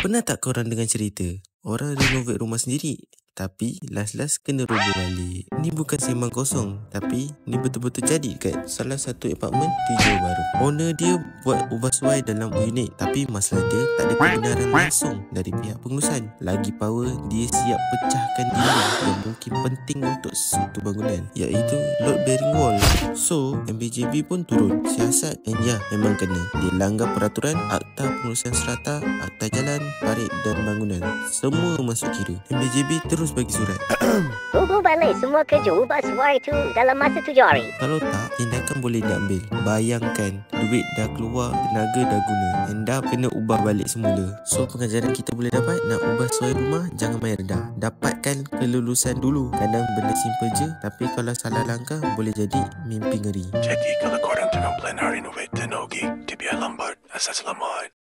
Pernah tak korang dengar cerita orang renovate rumah sendiri tapi last-last kena roboh balik? Ni bukan sembang kosong, tapi ni betul-betul jadi kat salah satu apartmen di Johor Bahru. Owner dia buat ubah suai dalam unit, tapi masalah dia tak ada kebenaran langsung dari pihak pengurusan. Lagi power, dia siap pecahkan dinding yang mungkin penting untuk suatu bangunan, iaitu load bearing wall. So, MBJB pun turun siasat, and ya, memang kena. Dia langgar peraturan, akta pengurusan strata, akta jalan, parit dan bangunan. Semua masuk kira. MBJB terus bagi surat. Hubung balik semua kerja ubah suai itu dalam masa 7 hari. Kalau tak, tindakan boleh diambil. Bayangkan, duit dah keluar, tenaga dah guna, and dah kena ubah balik semula. So, pengajaran kita boleh dapat, nak ubah suai rumah, jangan main redah. Dapatkan kelulusan dulu. Kadang benda simple je, tapi kalau salah langkah, boleh jadi mimpi ngeri. Jadi kalau korang tengah plan hari renovate Tenogi, dia biar lambat, asas lambat.